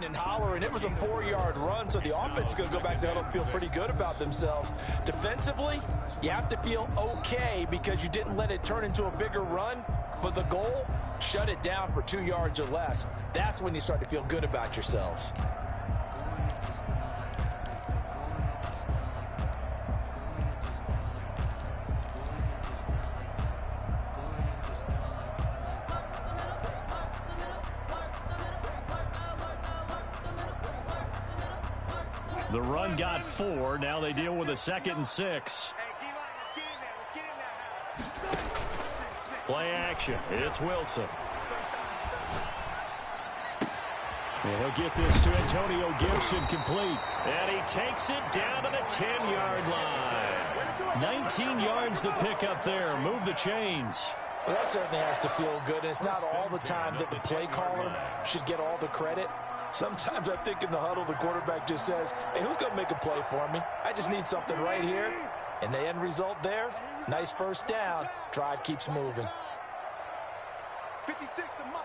And hollering. It was a 4-yard run, so the offense is going to go back there and feel pretty good about themselves. Defensively, you have to feel okay because you didn't let it turn into a bigger run, but the goal, shut it down for 2 yards or less. That's when you start to feel good about yourselves. The run got 4. Now they deal with a 2nd and 6. Play action. It's Wilson. And he'll get this to Antonio Gibson complete. And he takes it down to the 10-yard line. 19 yards to pick up there. Move the chains. Well, that certainly has to feel good. And it's not all the time that the play caller should get all the credit. Sometimes I think in the huddle, the quarterback just says, hey, who's going to make a play for me? I just need something right here. And the end result there, nice first down. Drive keeps moving. 56 to Mike,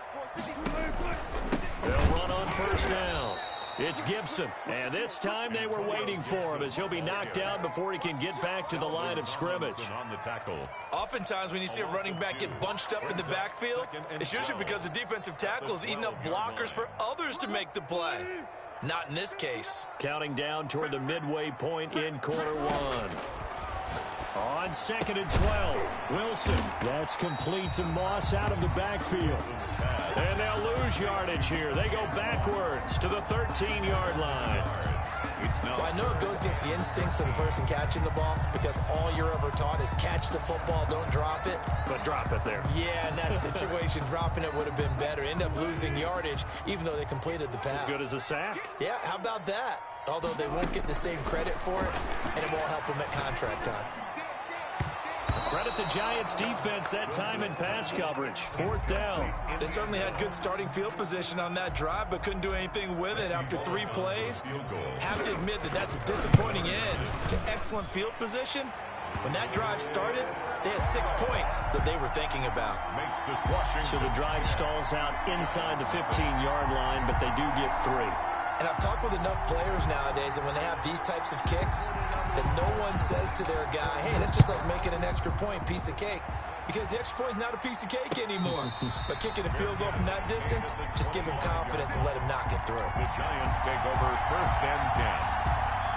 They'll run on first down. It's Gibson. And this time they were waiting for him as he'll be knocked down before he can get back to the line of scrimmage. On the tackle. Oftentimes when you see a running back get bunched up in the backfield, it's usually because the defensive tackle is eating up blockers for others to make the play. Not in this case. Counting down toward the midway point in quarter 1. On 2nd and 12, Wilson. That's complete to Moss out of the backfield. And they'll lose yardage here. They go backwards to the 13-yard line. Well, I know it goes against the instincts of the person catching the ball because all you're ever taught is catch the football, don't drop it. But drop it there. Yeah, in that situation, dropping it would have been better. End up losing yardage even though they completed the pass. As good as a sack. Yeah, how about that? Although they won't get the same credit for it, and it won't help them at contract time. Credit the Giants defense that time in pass coverage. 4th down. They certainly had good starting field position on that drive, but couldn't do anything with it after 3 plays. Have to admit that that's a disappointing end to excellent field position. When that drive started, they had 6 points that they were thinking about. So the drive stalls out inside the 15-yard line, but they do get 3. And I've talked with enough players nowadays, and when they have these types of kicks, that no one says to their guy, hey, that's just like making an extra point, piece of cake. Because the extra point is not a piece of cake anymore. But kicking a field goal from that distance, just give him confidence and let him knock it through. The Giants take over 1st and 10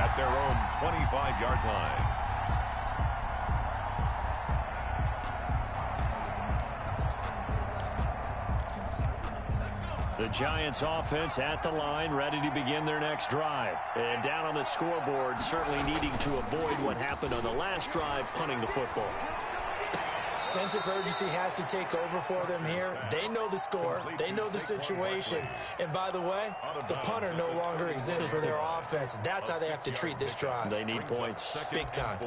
at their own 25-yard line. The Giants offense at the line, ready to begin their next drive. And down on the scoreboard, certainly needing to avoid what happened on the last drive, punting the football. Sense of urgency has to take over for them here. They know the score. They know the situation. And by the way, the punter no longer exists for their offense. That's how they have to treat this drive. They need points. Big time.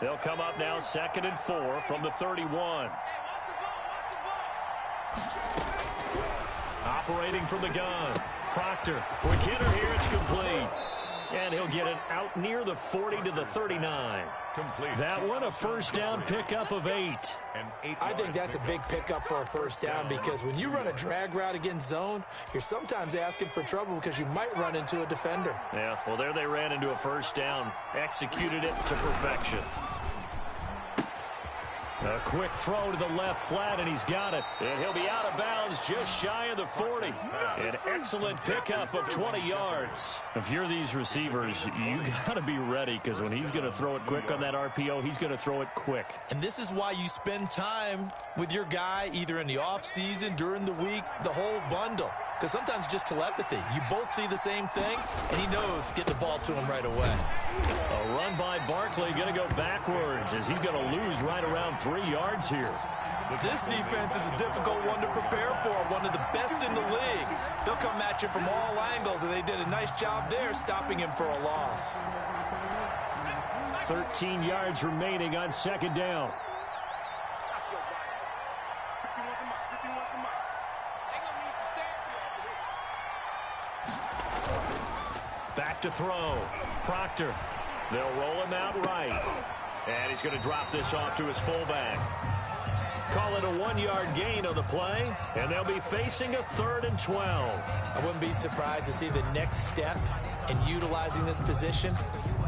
They'll come up now 2nd and 4 from the 31. Operating from the gun. Proctor. Quick hitter here. It's complete. And he'll get it out near the 40 to the 39. Complete. That one a first down pickup of 8. I think that's a big pickup for a first down because when you run a drag route against zone, you're sometimes asking for trouble because you might run into a defender. Yeah, well, there they ran into a first down. Executed it to perfection. A quick throw to the left flat, and he's got it. And he'll be out of bounds just shy of the 40. An excellent pickup of 20 yards. If you're these receivers, you got to be ready because when he's going to throw it quick on that RPO, he's going to throw it quick. And this is why you spend time with your guy either in the offseason, during the week, the whole bundle. Because sometimes it's just telepathy. You both see the same thing, and he knows get the ball to him right away. A run by Barkley going to go backwards as he's going to lose right around 3 yards here. This defense is a difficult one to prepare for, one of the best in the league. They'll come at you from all angles, and they did a nice job there stopping him for a loss. 13 yards remaining on 2nd down. Back to throw. Proctor. They'll roll him out right. And he's going to drop this off to his fullback. Call it a 1-yard gain on the play, and they'll be facing a 3rd and 12. I wouldn't be surprised to see the next step in utilizing this position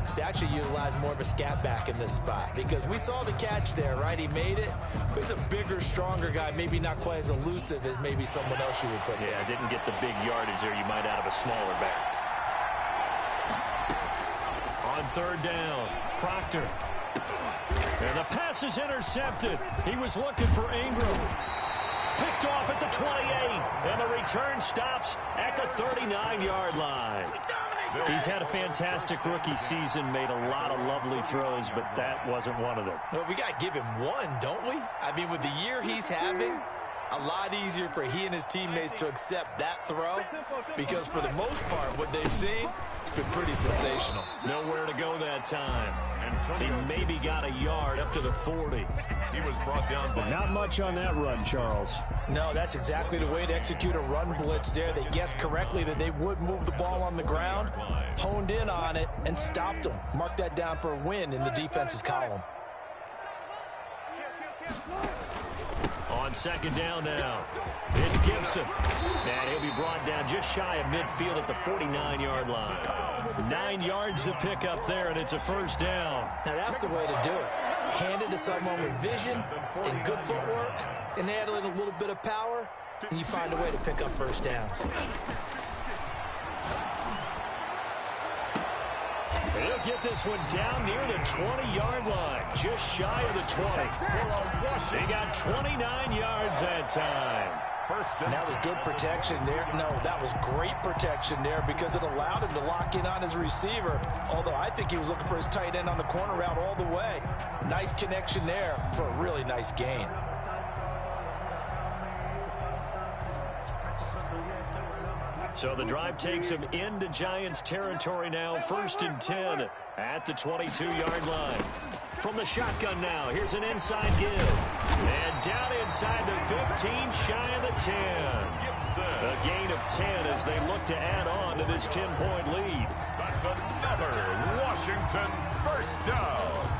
is to actually utilize more of a scat back in this spot, because we saw the catch there, right? He made it, but he's a bigger, stronger guy, maybe not quite as elusive as maybe someone else you would put there. Yeah, didn't get the big yardage there you might out of a smaller back. On 3rd down, Proctor. And the pass is intercepted. He was looking for Ingram. Picked off at the 28, and the return stops at the 39-yard line. He's had a fantastic rookie season, made a lot of lovely throws, but that wasn't one of them. Well, we got to give him one, don't we? I mean, with the year he's having, a lot easier for he and his teammates to accept that throw, because for the most part, what they've seen, it's been pretty sensational. Nowhere to go that time. He maybe got a yard up to the 40. He was brought down by... Not much on that run, Charles. No, that's exactly the way to execute a run blitz there. They guessed correctly that they would move the ball on the ground, honed in on it, and stopped them. Mark that down for a win in the defense's column. On 2nd down now, it's Gibson. And he'll be brought down just shy of midfield at the 49-yard line. 9 yards to pick up there, and it's a 1st down. Now that's the way to do it. Hand it to someone with vision and good footwork, and add in a little bit of power, and you find a way to pick up 1st downs. He'll get this one down near the 20-yard line, just shy of the 20. They got 29 yards that time. And that was good protection there. No, that was great protection there because it allowed him to lock in on his receiver, although I think he was looking for his tight end on the corner route all the way. Nice connection there for a really nice gain. So the drive takes him into Giants territory now. 1st and 10 at the 22-yard line. From the shotgun now, here's an inside give. And down inside the 15, shy of the 10. A gain of 10 as they look to add on to this 10-point lead. That's another Washington 1st down.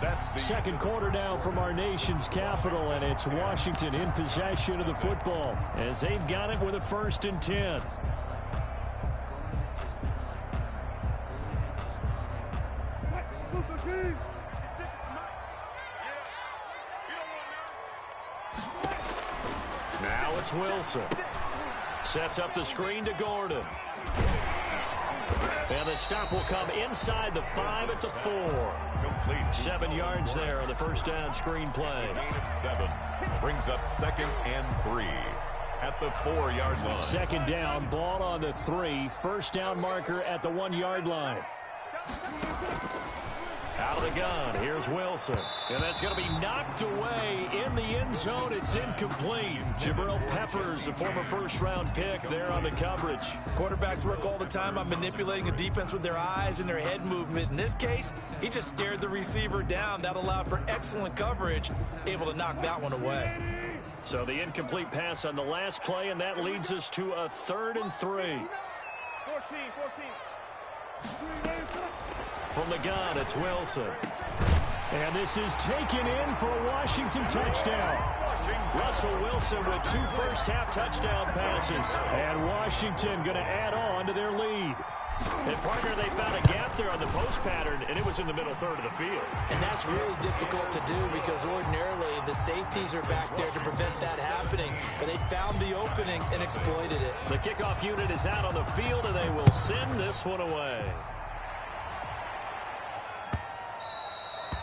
That's the 2nd quarter now from our nation's capital, and it's Washington in possession of the football as they've got it with a 1st and 10. Now it's Wilson. Sets up the screen to Gordon. And the stop will come inside the 5 at the 4. 7 yards there on the 1st down screen play. Gain of 7 brings up 2nd and 3 at the 4-yard line. 2nd down, ball on the 3. 1st down marker at the 1-yard line. Out of the gun, here's Wilson. And that's going to be knocked away in the end zone. It's incomplete. Jabril Peppers, a former 1st-round pick, there on the coverage. Quarterbacks work all the time on manipulating a defense with their eyes and their head movement. In this case, he just stared the receiver down. That allowed for excellent coverage, able to knock that one away. So the incomplete pass on the last play, and that leads us to a 3rd and 3. 14. From the gun, it's Wilson. And this is taken in for a Washington touchdown. Russell Wilson with 2 first-half touchdown passes. And Washington going to add on to their lead. And, partner, they found a gap there on the post pattern, and it was in the middle 3rd of the field. And that's really difficult to do because ordinarily the safeties are back there to prevent that happening. But they found the opening and exploited it. The kickoff unit is out on the field, and they will send this one away.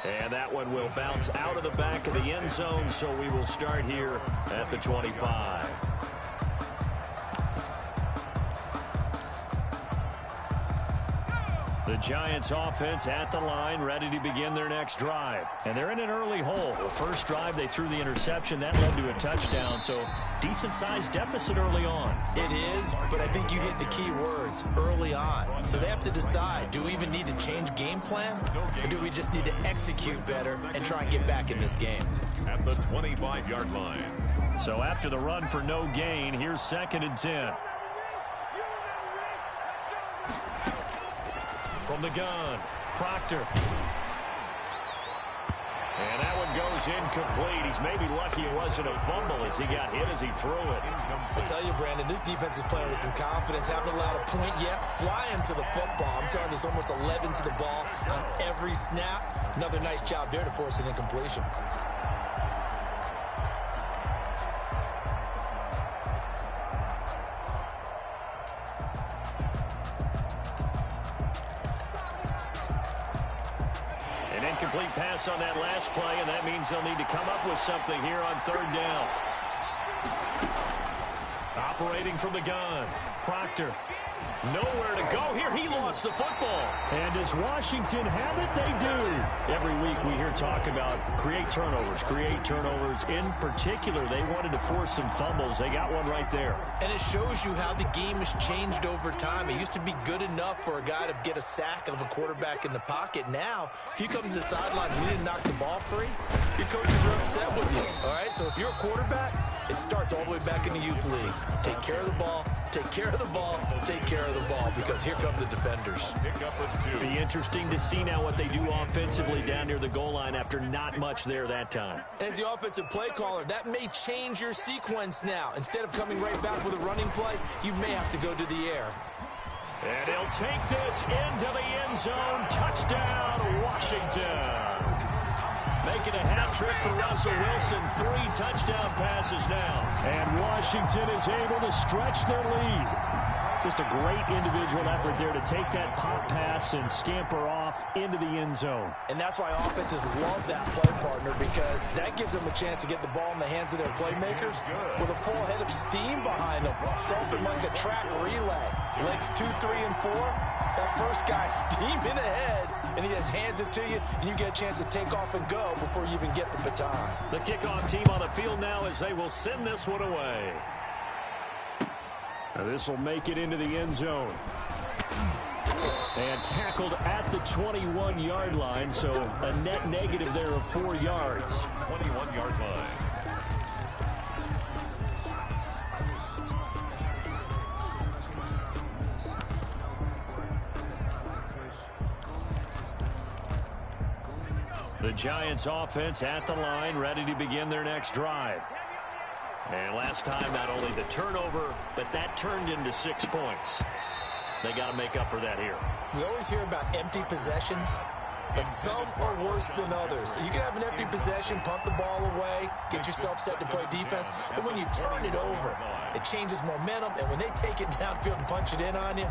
And that one will bounce out of the back of the end zone, so we will start here at the 25. The Giants offense at the line, ready to begin their next drive. And they're in an early hole. The first drive, they threw the interception. That led to a touchdown, so decent-sized deficit early on. It is, but I think you hit the key words, early on. So they have to decide, do we even need to change game plan, or do we just need to execute better and try and get back in this game? At the 25-yard line. So after the run for no gain, here's 2nd and 10. From the gun, Proctor. And that one goes incomplete. He's maybe lucky it wasn't a fumble as he got hit as he threw it. I tell you, Brandon, this defense is playing with some confidence. Haven't allowed a point yet. Flying to the football. I'm telling you, there's almost 11 to the ball on every snap. Another nice job there to force an incompletion. Incomplete pass on that last play, and that means they'll need to come up with something here on third down. Operating from the gun, Proctor. Nowhere to go here. He lost the football. And does Washington have it? They do. Every week we hear talk about create turnovers. In particular, they wanted to force some fumbles. They got one right there. And it shows you how the game has changed over time. It used to be good enough for a guy to get a sack of a quarterback in the pocket. Now, if you come to the sidelines and you didn't knock the ball free, your coaches are upset with you. All right, so if you're a quarterback, it starts all the way back in the youth leagues. Take care of the ball, take care of the ball, take care of the ball, because here come the defenders. Be interesting to see now what they do offensively down near the goal line after not much there that time. As the offensive play caller, that may change your sequence now. Instead of coming right back with a running play, you may have to go to the air. And he'll take this into the end zone. Touchdown, Washington. Making a hat trick for Russell Wilson. 3 touchdown passes now. And Washington is able to stretch their lead. Just a great individual effort there to take that pop pass and scamper off into the end zone. And that's why offenses love that play partner, because that gives them a chance to get the ball in the hands of their playmakers with a full head of steam behind them. It's often like a track relay. Legs 2, 3, and 4. That first guy steaming ahead, and he just hands it to you, and you get a chance to take off and go before you even get the baton. The kickoff team on the field now as they will send this one away. Now this will make it into the end zone. And tackled at the 21-yard line, so a net negative there of 4 yards. 21-yard line. The Giants offense at the line, ready to begin their next drive. And last time, not only the turnover, but that turned into 6 points. They got to make up for that here. We always hear about empty possessions, but some are worse than others. You can have an empty possession, punt the ball away, get yourself set to play defense, but when you turn it over, it changes momentum, and when they take it downfield and punch it in on you,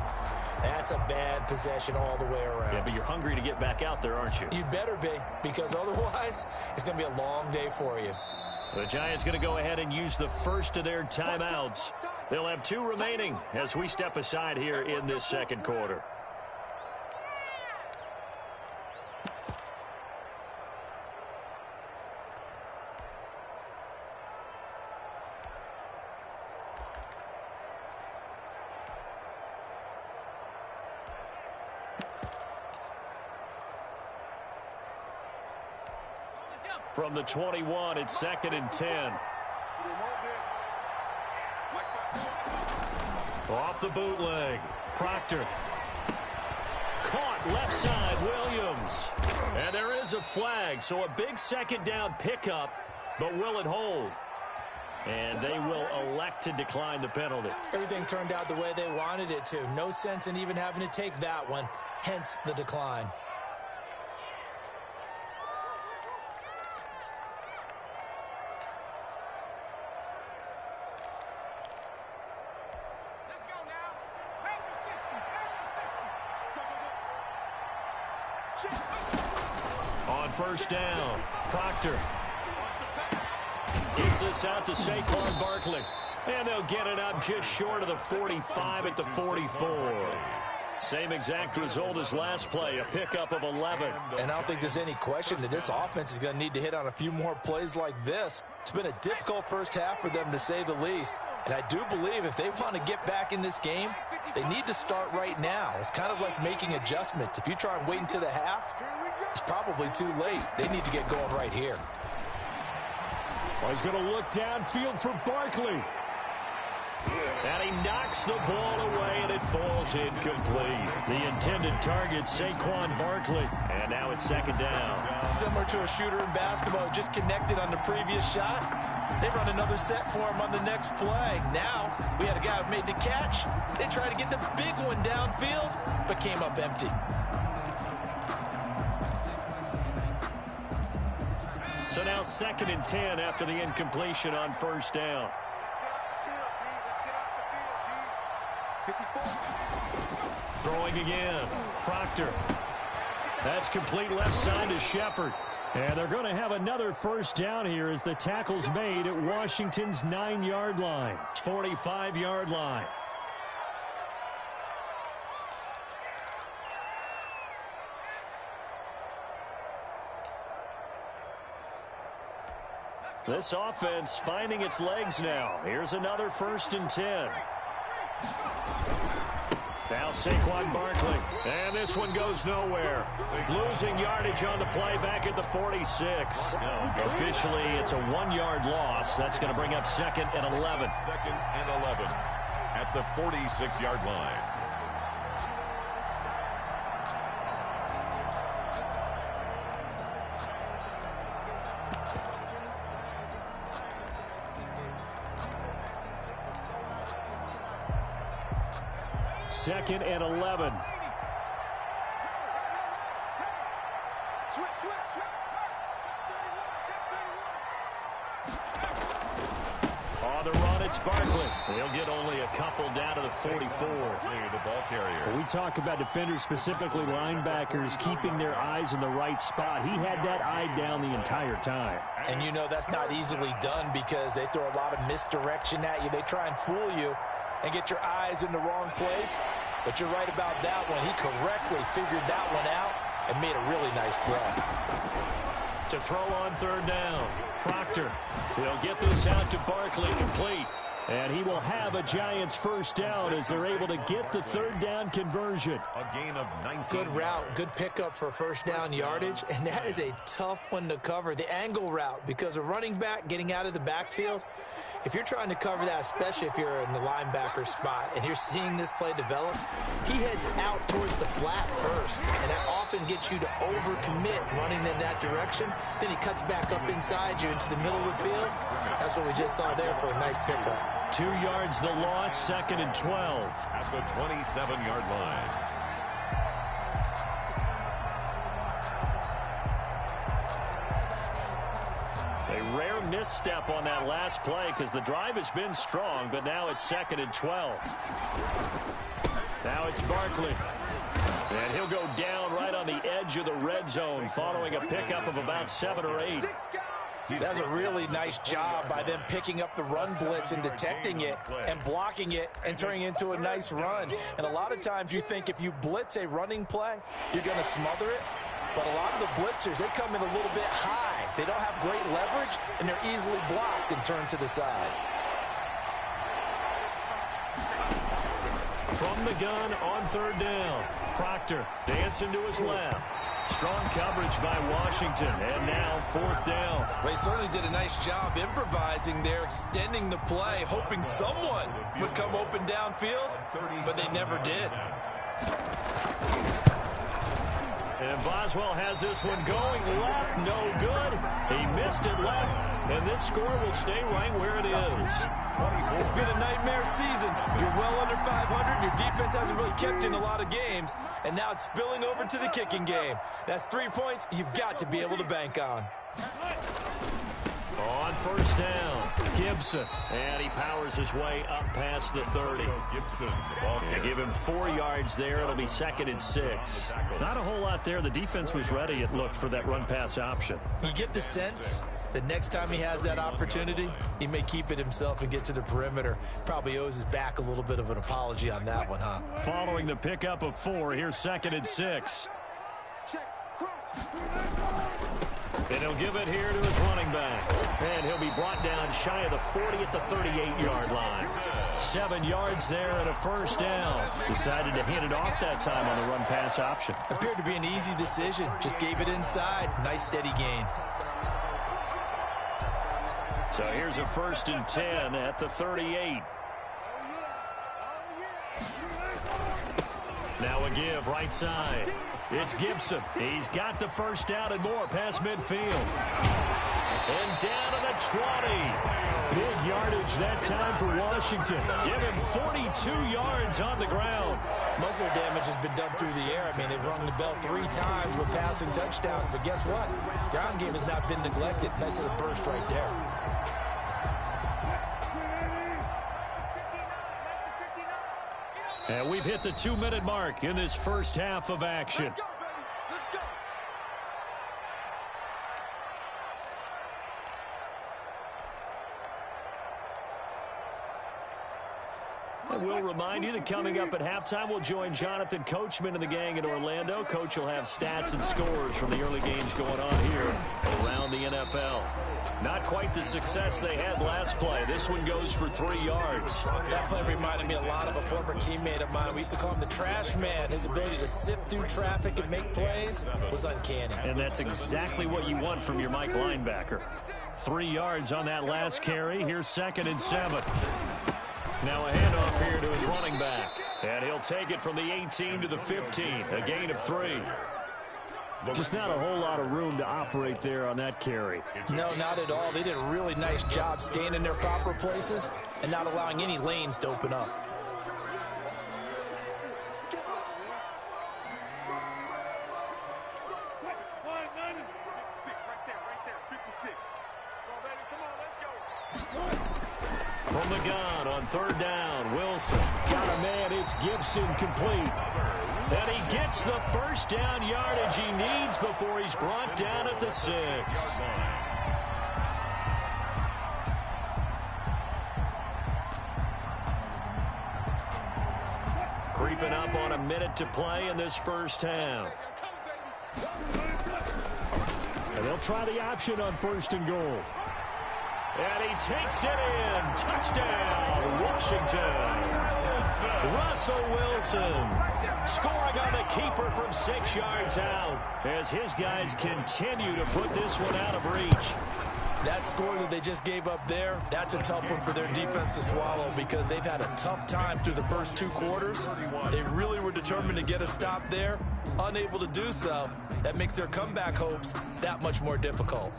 that's a bad possession all the way around. Yeah, but you're hungry to get back out there, aren't you? You'd better be, because otherwise, it's going to be a long day for you. The Giants going to go ahead and use the first of their timeouts. They'll have 2 remaining as we step aside here in this second quarter. From the 21, it's 2nd and 10. Off the bootleg, Proctor. Caught left side, Williams. And there is a flag, so a big second down pickup, but will it hold? And they will elect to decline the penalty. Everything turned out the way they wanted it to. No sense in even having to take that one, hence the decline. On first down, Proctor gets this out to Saquon Barkley. And they'll get it up just short of the 45 at the 44. Same exact result as last play, a pickup of 11. And I don't think there's any question that this offense is going to need to hit on a few more plays like this. It's been a difficult first half for them, to say the least. And I do believe if they want to get back in this game, they need to start right now. It's kind of like making adjustments. If you try and wait until the half, it's probably too late. They need to get going right here. Well, he's going to look downfield for Barkley. And he knocks the ball away, and it falls goes incomplete. The intended target, Saquon Barkley. And now it's second down. Similar to a shooter in basketball, just connected on the previous shot. They run another set for him on the next play. Now, we had a guy who made the catch. They tried to get the big one downfield, but came up empty. So now second and 10 after the incompletion on first down. Throwing again. Proctor. That's complete left side to Shepard. And they're going to have another first down here as the tackle's made at Washington's 9-yard line. 45-yard line. This offense finding its legs now. Here's another first and 10. Now Saquon Barkley. And this one goes nowhere. Losing yardage on the play back at the 46. Officially, it's a 1-yard loss. That's going to bring up second and 11. Second and 11 at the 46-yard line. Second and 11. On the run, it's Barkley. He'll get only a couple down to the 44. The ball carrier. We talk about defenders, specifically linebackers, keeping their eyes in the right spot. He had that eye down the entire time. And you know that's not easily done because they throw a lot of misdirection at you. They try and fool you and get your eyes in the wrong place. But you're right about that one. He correctly figured that one out and made a really nice play. To throw on third down, Proctor will get this out to Barkley, complete. And he will have a Giants first down as they're able to get the third down conversion. A gain of 19. Good route, good pickup for first down yardage, and that is a tough one to cover. The angle route, because a running back getting out of the backfield, if you're trying to cover that, especially if you're in the linebacker spot and you're seeing this play develop, he heads out towards the flat first, and that often gets you to overcommit running in that direction. Then he cuts back up inside you into the middle of the field. That's what we just saw there for a nice pickup. 2 yards the loss, second and 12. At the 27-yard line. A rare misstep on that last play because the drive has been strong, but now it's second and 12. Now it's Barkley. And he'll go down right on the edge of the red zone following a pickup of about 7 or 8. That's a really nice job by them picking up the run blitz and detecting it and blocking it and turning it into a nice run. And a lot of times you think if you blitz a running play, you're going to smother it. But a lot of the blitzers, they come in a little bit high. They don't have great leverage, and they're easily blocked and turned to the side. From the gun on third down, Proctor dancing to his left. Strong coverage by Washington, and now fourth down. They certainly did a nice job improvising there, extending the play, hoping someone would come open downfield, but they never did. And Boswell has this one going left, no good. He missed it left, and this score will stay right where it is. It's been a nightmare season. You're well under 500. Your defense hasn't really kept in a lot of games, and now it's spilling over to the kicking game. That's 3 points you've got to be able to bank on. On first down, Gibson, and he powers his way up past the 30. Gibson, the ball They give him 4 yards there. It'll be second and 6. Not a whole lot there. The defense was ready, it looked, for that run-pass option. You get the sense that next time he has that opportunity, he may keep it himself and get to the perimeter. Probably owes his back a little bit of an apology on that one, huh? Following the pickup of 4, here's second and 6. And he'll give it here to his running back. And he'll be brought down shy of the 40 at the 38-yard line. 7 yards there and a first down. Decided to hand it off that time on the run-pass option. Appeared to be an easy decision. Just gave it inside. Nice steady gain. So here's a first and 10 at the 38. Now a give right side. It's Gibson. He's got the first down and more past midfield. And down to the 20. Big yardage that time for Washington. Given 42 yards on the ground. Most of their damage has been done through the air. I mean, they've rung the bell 3 times with passing touchdowns. But guess what? Ground game has not been neglected. Nice little burst right there. And we've hit the 2-minute mark in this first half of action. And we'll remind you that coming up at halftime, we'll join Jonathan Coachman and the gang in Orlando. Coach will have stats and scores from the early games going on here around the NFL. Not quite the success they had last play. This one goes for 3 yards. That play reminded me a lot of a former teammate of mine. We used to call him the trash man. His ability to sift through traffic and make plays was uncanny. And that's exactly what you want from your Mike linebacker. 3 yards on that last carry. Here's 2nd and 7. Now a handoff here to his running back. And he'll take it from the 18 to the 15. A gain of 3. Just not a whole lot of room to operate there on that carry. No, not at all. They did a really nice job staying in their proper places and not allowing any lanes to open up. From the gun on 3rd down, Wilson got a man. It's Gibson complete. And he gets the first down yardage he needs before he's brought down at the 6. Creeping up on a minute to play in this first half. And they'll try the option on 1st and goal. And he takes it in. Touchdown, Washington. Russell Wilson scoring on the keeper from 6 yards out as his guys continue to put this one out of reach. That score that they just gave up there, that's a tough one for their defense to swallow because they've had a tough time through the first 2 quarters. They really were determined to get a stop there, unable to do so. That makes their comeback hopes that much more difficult.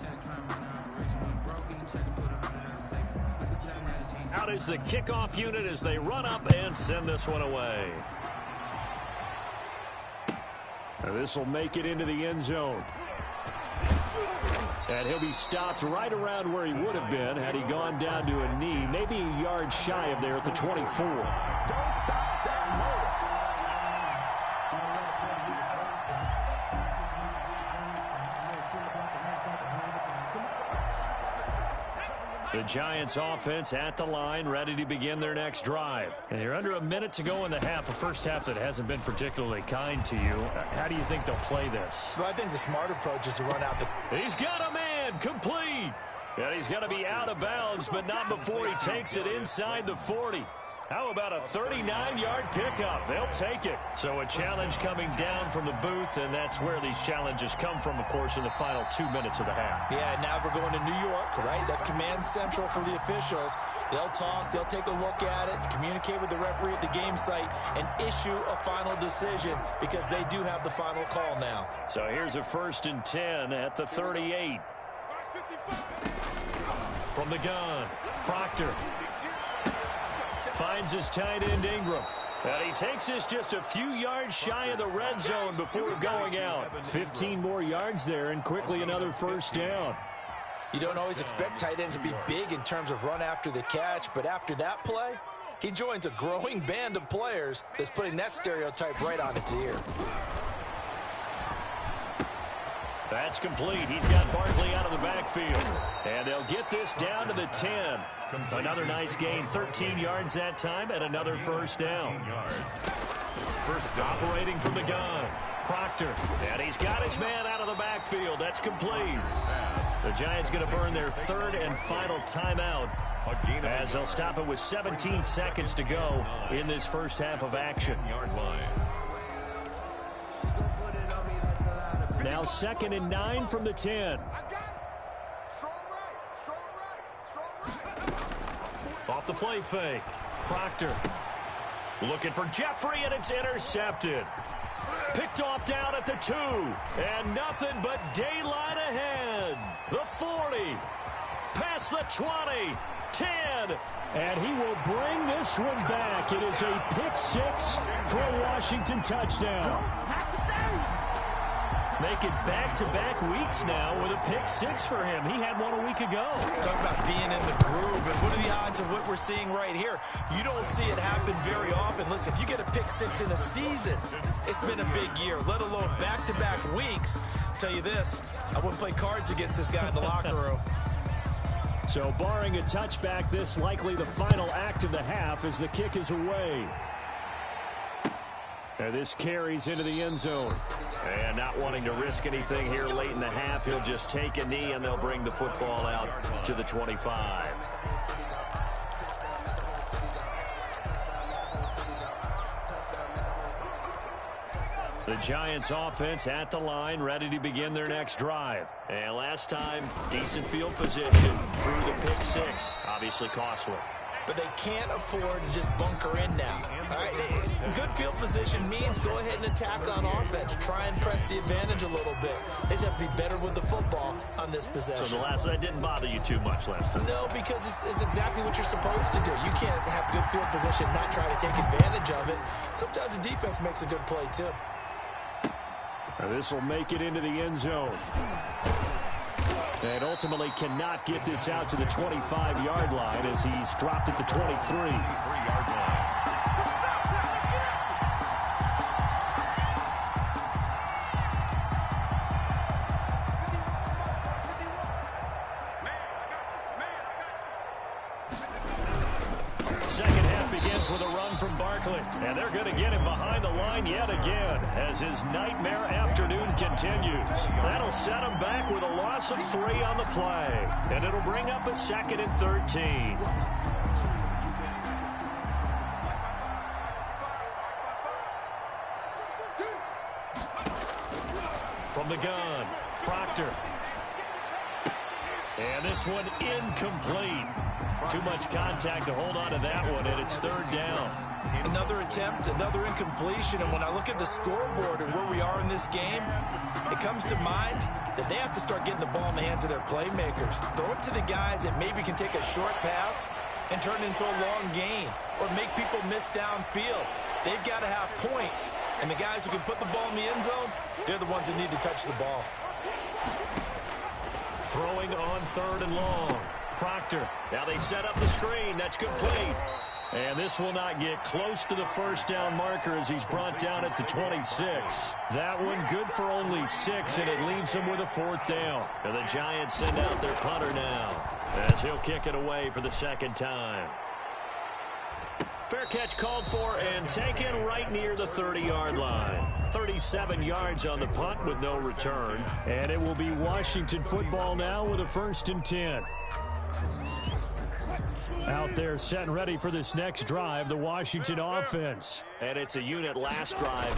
Out is the kickoff unit as they run up and send this one away. And this will make it into the end zone. And he'll be stopped right around where he would have been had he gone down to a knee, maybe a yard shy of there at the 24. Don't stop that motor. The Giants offense at the line, ready to begin their next drive. And you're under a minute to go in the half, a first half that hasn't been particularly kind to you. How do you think they'll play this? Well, I think the smart approach is to run out the... He's got a man, complete. And he's going to be out of bounds, but not before he takes it inside the 40. How about a 39-yard pickup? They'll take it. So a challenge coming down from the booth, and that's where these challenges come from, of course, in the final 2 minutes of the half. Yeah, now we're going to New York, right? That's command central for the officials. They'll talk, they'll take a look at it, communicate with the referee at the game site, and issue a final decision because they do have the final call now. So here's a 1st and 10 at the 38. From the gun, Proctor. Finds his tight end Ingram. And he takes this just a few yards shy of the red zone before going out. 15 more yards there and quickly another first down. You don't always expect tight ends to be big in terms of run after the catch, but after that play, he joins a growing band of players that's putting that stereotype right on its ear. That's complete. He's got Barkley out of the backfield. And they'll get this down to the 10. Another nice gain, 13 yards that time, and another first down. Operating from the gun, Proctor. And he's got his man out of the backfield. That's complete. The Giants going to burn their 3rd and final timeout as they'll stop it with 17 seconds to go in this first half of action. Now 2nd and 9 from the 10. Off the play fake. Proctor. Looking for Jeffrey, and it's intercepted. Picked off down at the 2. And nothing but daylight ahead. The 40. Past the 20. 10. And he will bring this one back. It is a pick-6 for a Washington touchdown. Make it back-to-back weeks now with a pick-6 for him. He had one a week ago. Talk about being in the groove, and what are the odds of what we're seeing right here? You don't see it happen very often. Listen, if you get a pick-6 in a season, it's been a big year, let alone back-to-back weeks. I'll tell you this, I wouldn't play cards against this guy in the locker room. So barring a touchback, this likely the final act of the half as the kick is away. And this carries into the end zone. And not wanting to risk anything here late in the half, he'll just take a knee and they'll bring the football out to the 25. The Giants offense at the line, ready to begin their next drive. And last time, decent field position through the pick-6. Obviously costly. But they can't afford to just bunker in now. All right, good field position means go ahead and attack on offense. Try and press the advantage a little bit. They just have to be better with the football on this possession. So the last one didn't bother you too much last time? No, because it's exactly what you're supposed to do. You can't have good field position, not try to take advantage of it. Sometimes the defense makes a good play, too. This will make it into the end zone. And ultimately cannot get this out to the 25-yard line as he's dropped at the 23-yard line. Second half begins with a run from Barkley. And they're going to get him behind the line yet again as his nightmare afternoon continues. That'll set him back with a loss of 3 on the play. And it'll bring up a 2nd and 13. From the gun, Proctor. And this one incomplete. Too much contact to hold on to that one, and it's 3rd down. Another attempt, another incompletion, and when I look at the scoreboard and where we are in this game, it comes to mind that they have to start getting the ball in the hands of their playmakers. Throw it to the guys that maybe can take a short pass and turn it into a long gain or make people miss downfield. They've got to have points, and the guys who can put the ball in the end zone, they're the ones that need to touch the ball. Throwing on 3rd and long. Proctor. Now they set up the screen. That's complete. And this will not get close to the 1st down marker as he's brought down at the 26. That one good for only 6, and it leaves him with a 4th down. And the Giants send out their punter now as he'll kick it away for the 2nd time. Fair catch called for and taken right near the 30-yard line. 37 yards on the punt with no return. And it will be Washington football now with a 1st and 10. Out there set and ready for this next drive, the Washington offense. And it's a unit last drive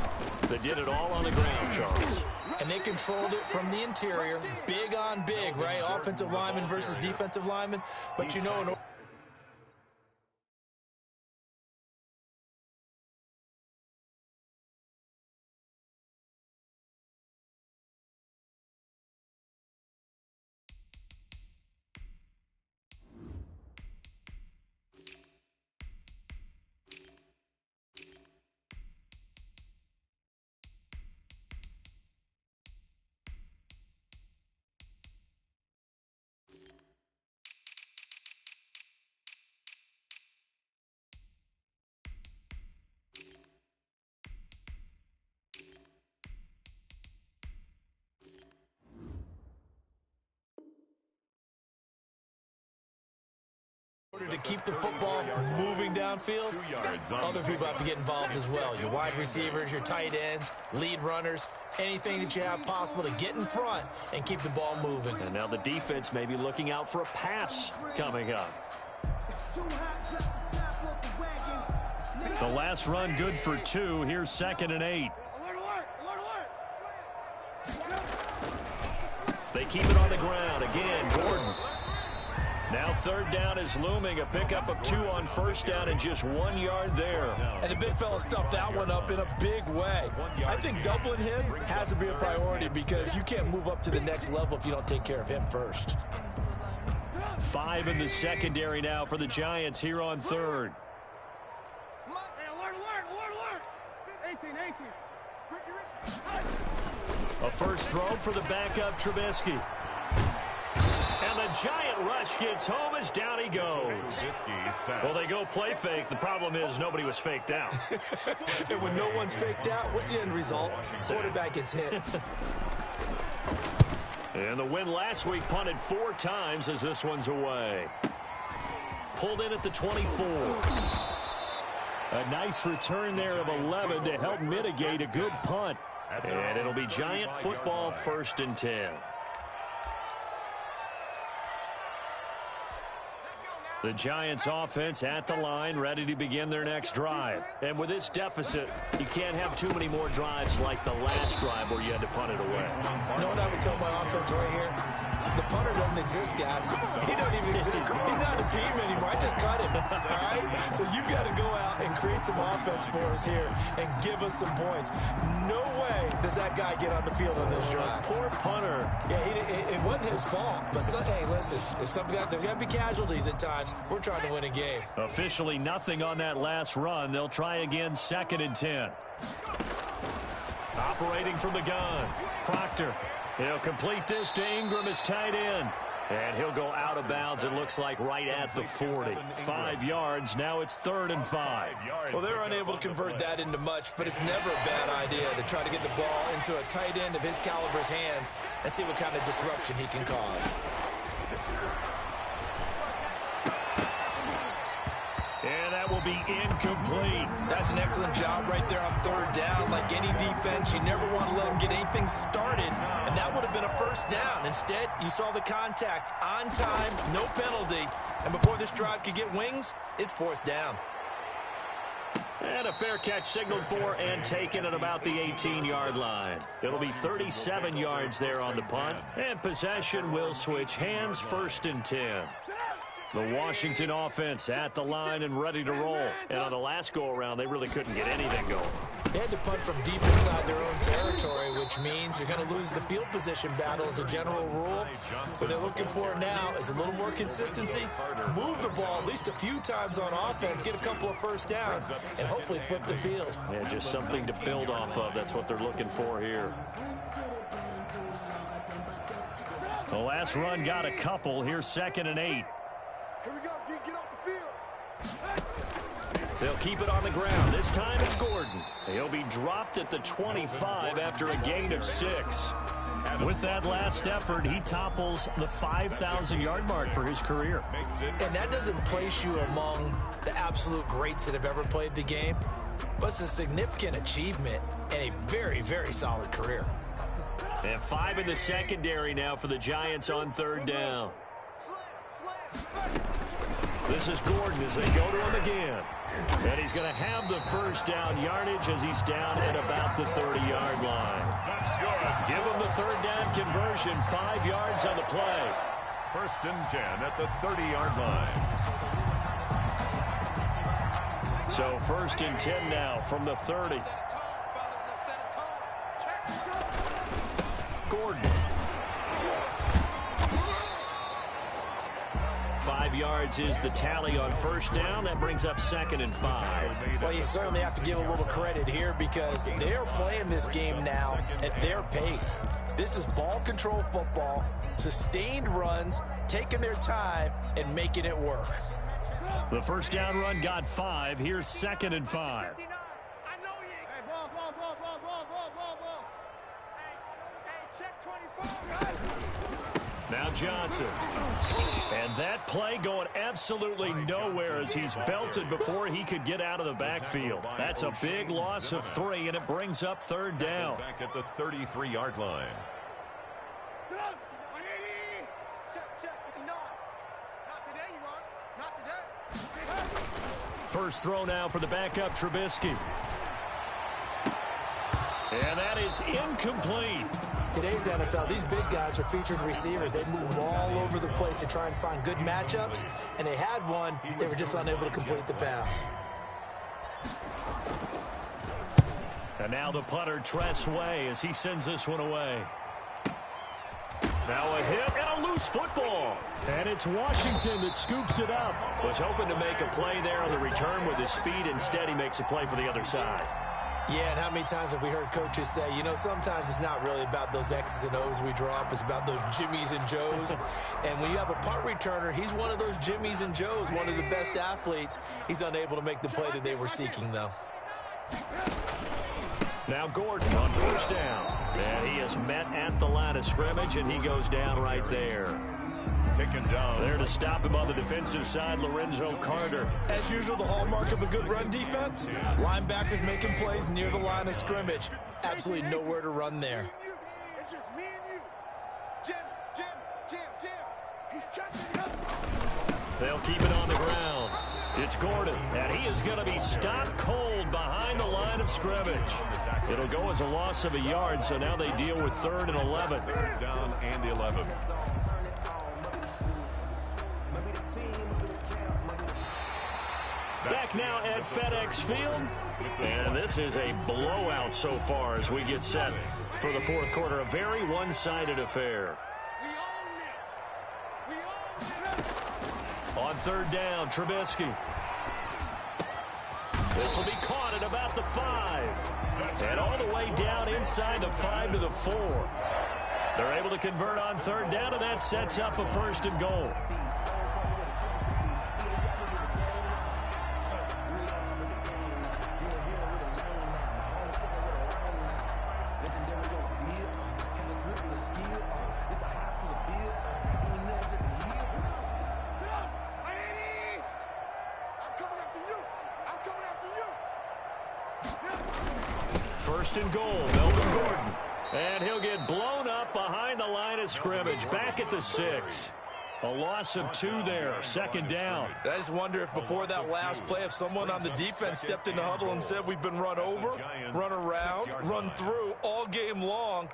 that did it all on the ground, Charles. And they controlled it from the interior. Big on big, right? Offensive lineman versus defensive lineman. But you know, to keep the football moving downfield, other people have to get involved as well. Your wide receivers, your tight ends, lead runners, anything that you have possible to get in front and keep the ball moving. And now the defense may be looking out for a pass coming up. The last run good for 2. Here's 2nd and 8. They keep it on the ground. Again, Gordon. Now third down is looming. A pickup of 2 on first down and just 1 yard there. And the big fella stuffed that one up in a big way. I think doubling him has to be a priority because you can't move up to the next level if you don't take care of him first. 5 in the secondary now for the Giants here on third. A first throw for the backup Trubisky. And the giant rush gets home as down he goes. Well, they go play fake. The problem is nobody was faked out. And when no one's faked out, what's the end result? Quarterback gets hit. And the win last week punted 4 times as this one's away. Pulled in at the 24. A nice return there of 11 to help mitigate a good punt. And it'll be Giant football 1st and 10. The Giants offense at the line, ready to begin their next drive. And with this deficit, you can't have too many more drives like the last drive where you had to punt it away. You know what I would tell my offense right here? The punter doesn't exist, guys. He don't even exist. He's not a team anymore. I just cut him, all right? So you've got to go out and create some offense for us here and give us some points. No way does that guy get on the field on this drive. Poor punter. Yeah, it wasn't his fault. But, hey, listen, there's got to be casualties at times. We're trying to win a game. Officially nothing on that last run. They'll try again 2nd and 10. Operating from the gun, Proctor. He'll complete this to Ingram as tight end. And he'll go out of bounds, it looks like, right at the 40. 5 yards, now it's 3rd and 5. Well, they're unable to convert that into much, but it's never a bad idea to try to get the ball into a tight end of his caliber's hands and see what kind of disruption he can cause. And that will be incomplete. That's an excellent job right there on 3rd down. Like any defense, you never want to let them get anything started, and that would have been a 1st down. Instead, you saw the contact on time, no penalty, and before this drive could get wings, it's 4th down. And a fair catch signaled for and taken at about the 18-yard line. It'll be 37 yards there on the punt, and possession will switch hands 1st and 10. The Washington offense at the line and ready to roll. And on the last go-around, they really couldn't get anything going. They had to punt from deep inside their own territory, which means you're going to lose the field position battle as a general rule. What they're looking for now is a little more consistency, move the ball at least a few times on offense, get a couple of 1st downs, and hopefully flip the field. Yeah, just something to build off of. That's what they're looking for here. The last run got a couple. Here's 2nd and 8. Here we go, D. Get off the field. They'll keep it on the ground. This time it's Gordon. He'll be dropped at the 25 after a gain of 6. With that last effort, he topples the 5,000-yard mark for his career. And that doesn't place you among the absolute greats that have ever played the game, but it's a significant achievement and a very, very solid career. And 5 in the secondary now for the Giants on 3rd down. This is Gordon as they go to him again. And he's going to have the 1st down yardage as he's down at about the 30-yard line. Give him the 3rd down conversion, 5 yards on the play. 1st and 10 at the 30-yard line. So 1st and 10 now from the 30. Gordon. 5 yards is the tally on 1st down. That brings up 2nd and 5. Well, you certainly have to give a little credit here because they're playing this game now at their pace. This is ball control football, sustained runs, taking their time, and making it work. The 1st down run got 5. Here's 2nd and 5. Now Johnson. And that play going absolutely nowhere as he's belted before he could get out of the backfield. That's a big loss of 3, and it brings up 3rd down. Back at the 33-yard line. First throw now for the backup Trubisky. And that is incomplete. Today's NFL, these big guys are featured receivers. They move all over the place to try and find good matchups, and they had one. They were just unable to complete the pass. And now the punter, Tress Way, as he sends this one away. Now a hit and a loose football. And it's Washington that scoops it up. Was hoping to make a play there on the return with his speed. Instead, he makes a play for the other side. Yeah, and how many times have we heard coaches say, you know, sometimes it's not really about those X's and O's we draw up. It's about those Jimmies and Joes. And when you have a punt returner, he's one of those Jimmies and Joes, one of the best athletes. He's unable to make the play that they were seeking, though. Now Gordon on first down. And he is met at the line of scrimmage, and he goes down right there. Taken down. There to stop him on the defensive side, Lorenzo Carter. As usual, the hallmark of a good run defense, linebackers making plays near the line of scrimmage. Absolutely nowhere to run there. It's just me and you. Jim. He's catching up. They'll keep it on the ground. It's Gordon, and he is going to be stopped cold behind the line of scrimmage. It'll go as a loss of a yard, so now they deal with 3rd and 11. Down and 11. Back now at FedEx Field, and this is a blowout so far as we get set for the fourth quarter. A very one-sided affair. On 3rd down, Trubisky. This will be caught at about the 5. And all the way down inside the 5 to the 4. They're able to convert on 3rd down, and that sets up a 1st and goal. First and goal, Melvin Gordon. And he'll get blown up behind the line of scrimmage, back at the 6. A loss of 2 there, 2nd down. I just wonder if before that last play, if someone on the defense stepped in the huddle and said, we've been run over, run around, run through all game long.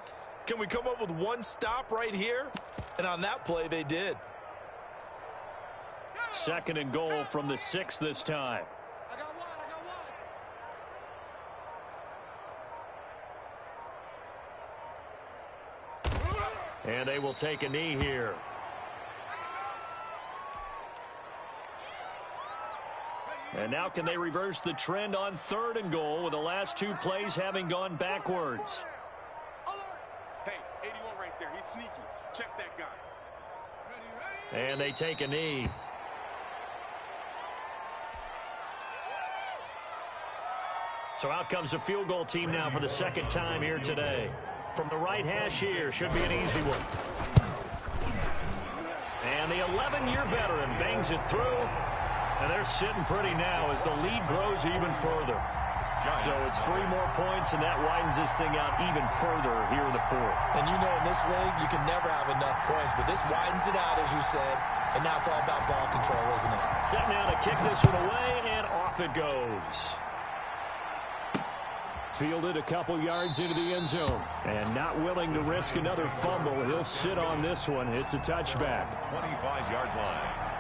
Can we come up with one stop right here? And on that play, they did. 2nd and goal from the 6 this time. And they will take a knee here. And now can they reverse the trend on 3rd and goal with the last 2 plays having gone backwards? Hey, 81 right there. He's sneaky. Check that guy. And they take a knee. So out comes the field goal team now for the 2nd time here today. From the right hash here, should be an easy one. And the 11-year veteran bangs it through. And they're sitting pretty now as the lead grows even further. So it's 3 more points, and that widens this thing out even further here in the 4th. And you know in this league, you can never have enough points, but this widens it out, as you said. And now it's all about ball control, isn't it? Set now to kick this one away, and off it goes. Fielded a couple yards into the end zone. And not willing to risk another fumble. He'll sit on this one. It's a touchback. 25-yard line.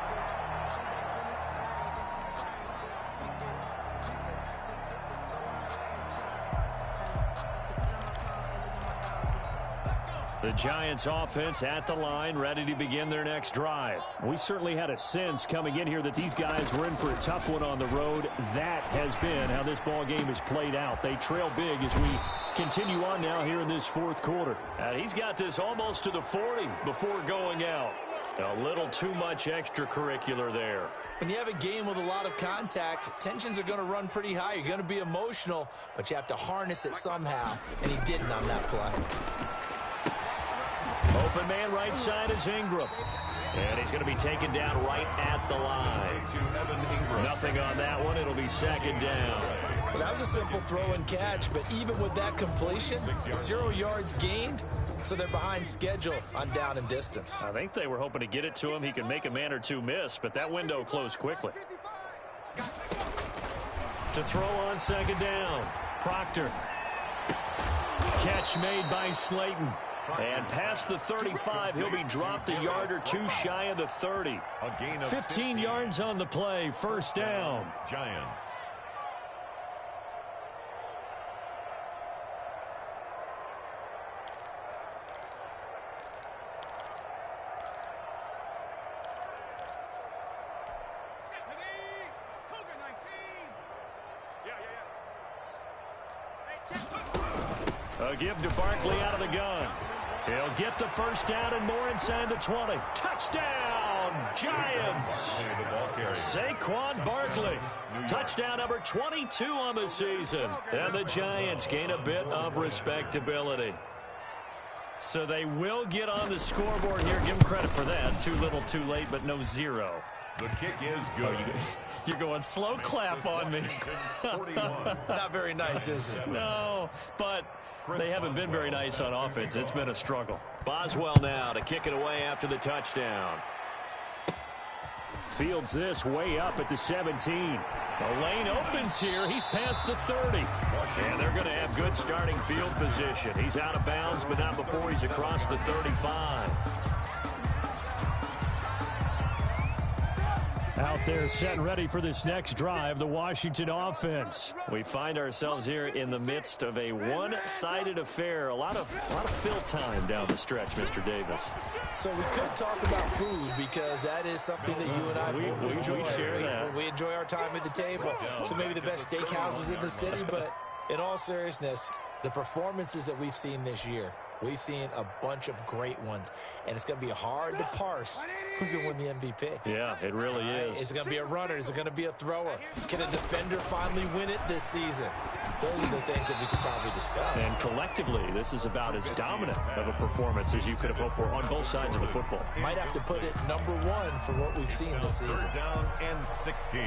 The Giants offense at the line, ready to begin their next drive. We certainly had a sense coming in here that these guys were in for a tough one on the road. That has been how this ball game has played out. They trail big as we continue on now here in this 4th quarter. And he's got this almost to the 40 before going out. A little too much extracurricular there. When you have a game with a lot of contact, tensions are going to run pretty high. You're going to be emotional, but you have to harness it somehow. And he didn't on that play. Open man right side is Ingram. And he's going to be taken down right at the line. Nothing on that one. It'll be 2nd down. Well, that was a simple throw and catch, but even with that completion, 0 yards gained, so they're behind schedule on down and distance. I think they were hoping to get it to him. He could make a man or 2 miss, but that window closed quickly. To throw on 2nd down, Proctor. catch made by Slayton. And past the 35, he'll be dropped a yard or two shy of the 30. A gain of 15 yards on the play, first down. Giants. A give to Barkley out of the gun. He'll get the first down and more inside the 20. Touchdown, Giants! Saquon Barkley. Touchdown number 22 on the season. And the Giants gain a bit of respectability. So they will get on the scoreboard here. Give them credit for that. Too little, too late, but no zero. The kick is good. You're going slow clap on me. Not very nice, is it? No, but they haven't been very nice on offense. It's been a struggle. Boswell now to kick it away after the touchdown. Fields this way up at the 17. The lane opens here. He's past the 30. And they're going to have good starting field position. He's out of bounds, but not before he's across the 35. Out there set and ready for this next drive, the Washington offense. We find ourselves here in the midst of a one-sided affair. A lot of fill time down the stretch, Mr. Davis. So we could talk about food because that is something that you and I both enjoy. We share that. We enjoy our time at the table. So maybe the best steakhouses in the city, but in all seriousness, the performances that we've seen this year, we've seen a bunch of great ones, and it's going to be hard to parse who's going to win the MVP. Yeah, it really is. Is it going to be a runner? Is it going to be a thrower? Can a defender finally win it this season? Those are the things that we could probably discuss. And collectively, this is about as dominant of a performance as you could have hoped for on both sides of the football. Might have to put it number one for what we've seen this season. Down and 16.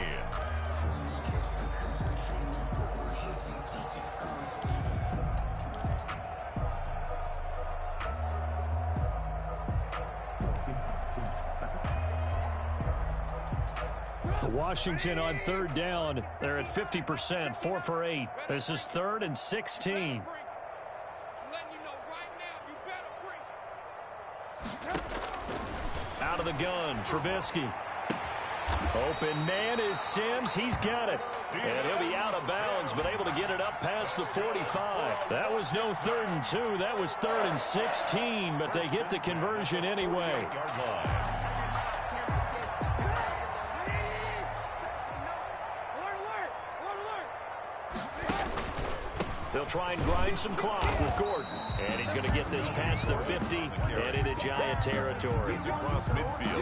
Washington on third down. They're at 50%, 4 for 8. This is 3rd and 16. Out of the gun, Trubisky. Open man is Sims. He's got it. And he'll be out of bounds, but able to get it up past the 45. That was no 3rd and 2. That was 3rd and 16, but they get the conversion anyway. They'll try and grind some clock with Gordon. And he's going to get this past the 50 and into Giant territory.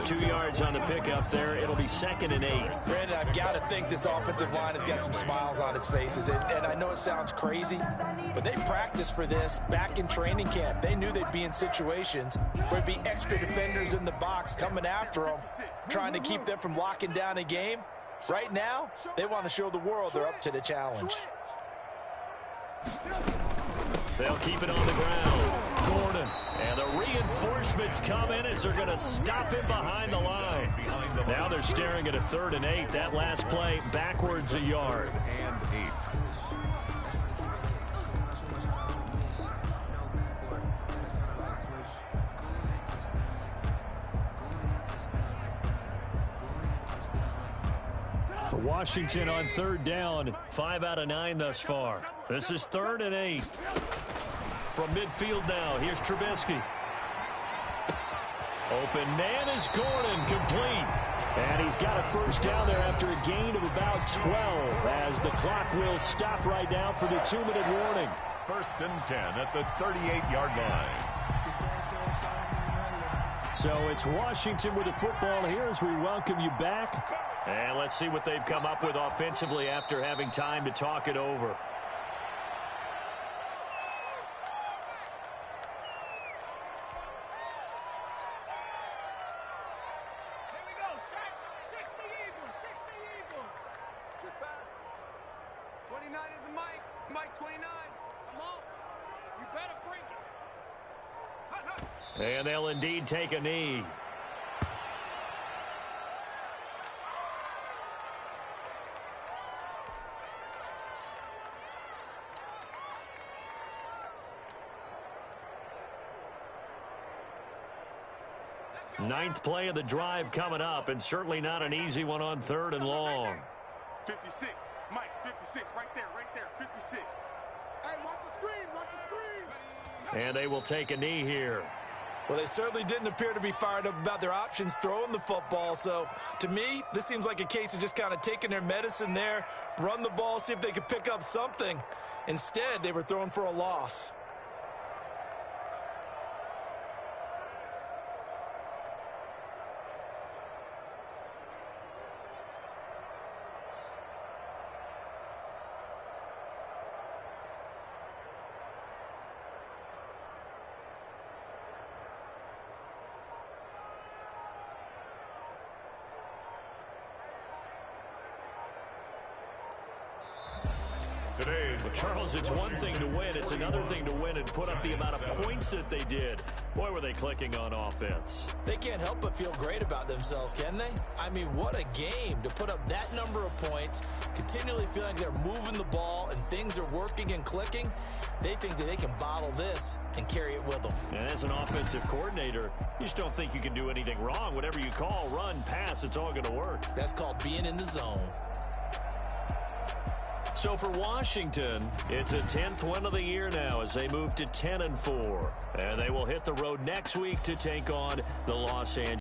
2 yards on the pickup there. It'll be 2nd and 8. Brandon, I've got to think this offensive line has got some smiles on its faces. And I know it sounds crazy, but they practiced for this back in training camp. They knew they'd be in situations where there'd be extra defenders in the box coming after them, trying to keep them from locking down a game. Right now, they want to show the world they're up to the challenge. They'll keep it on the ground. Gordon. And the reinforcements come in as they're going to stop him behind the line. Now they're staring at a 3rd and 8. That last play backwards a yard. And 8. Washington on 3rd down. 5 out of 9 thus far. This is 3rd and 8. From midfield now, here's Trubisky. Open man is Gordon, complete. And he's got a first down there after a gain of about 12 as the clock will stop right now for the 2-minute warning. 1st and 10 at the 38-yard line. So it's Washington with the football here as we welcome you back. And let's see what they've come up with offensively after having time to talk it over. Here we go, 60 Eagles, 60 Eagles. 29 is a Mike. Mike 29. Come on. You better bring it. And they'll indeed take a knee. Ninth play of the drive coming up, and certainly not an easy one on 3rd and long. 56. Mike, 56. Right there, 56. Hey, watch the screen, watch the screen. And they will take a knee here. Well, they certainly didn't appear to be fired up about their options throwing the football. So, to me, this seems like a case of just kind of taking their medicine there, run the ball, see if they could pick up something. Instead, they were throwing for a loss. Charles, it's one thing to win. It's another thing to win and put up the amount of points that they did. Boy, were they clicking on offense. They can't help but feel great about themselves, can they? I mean, what a game to put up that number of points, continually feeling like they're moving the ball and things are working and clicking. They think that they can bottle this and carry it with them. And as an offensive coordinator, you just don't think you can do anything wrong. Whatever you call, run, pass, it's all going to work. That's called being in the zone. So for Washington, it's a 10th win of the year now as they move to 10-4. And they will hit the road next week to take on the Los Angeles.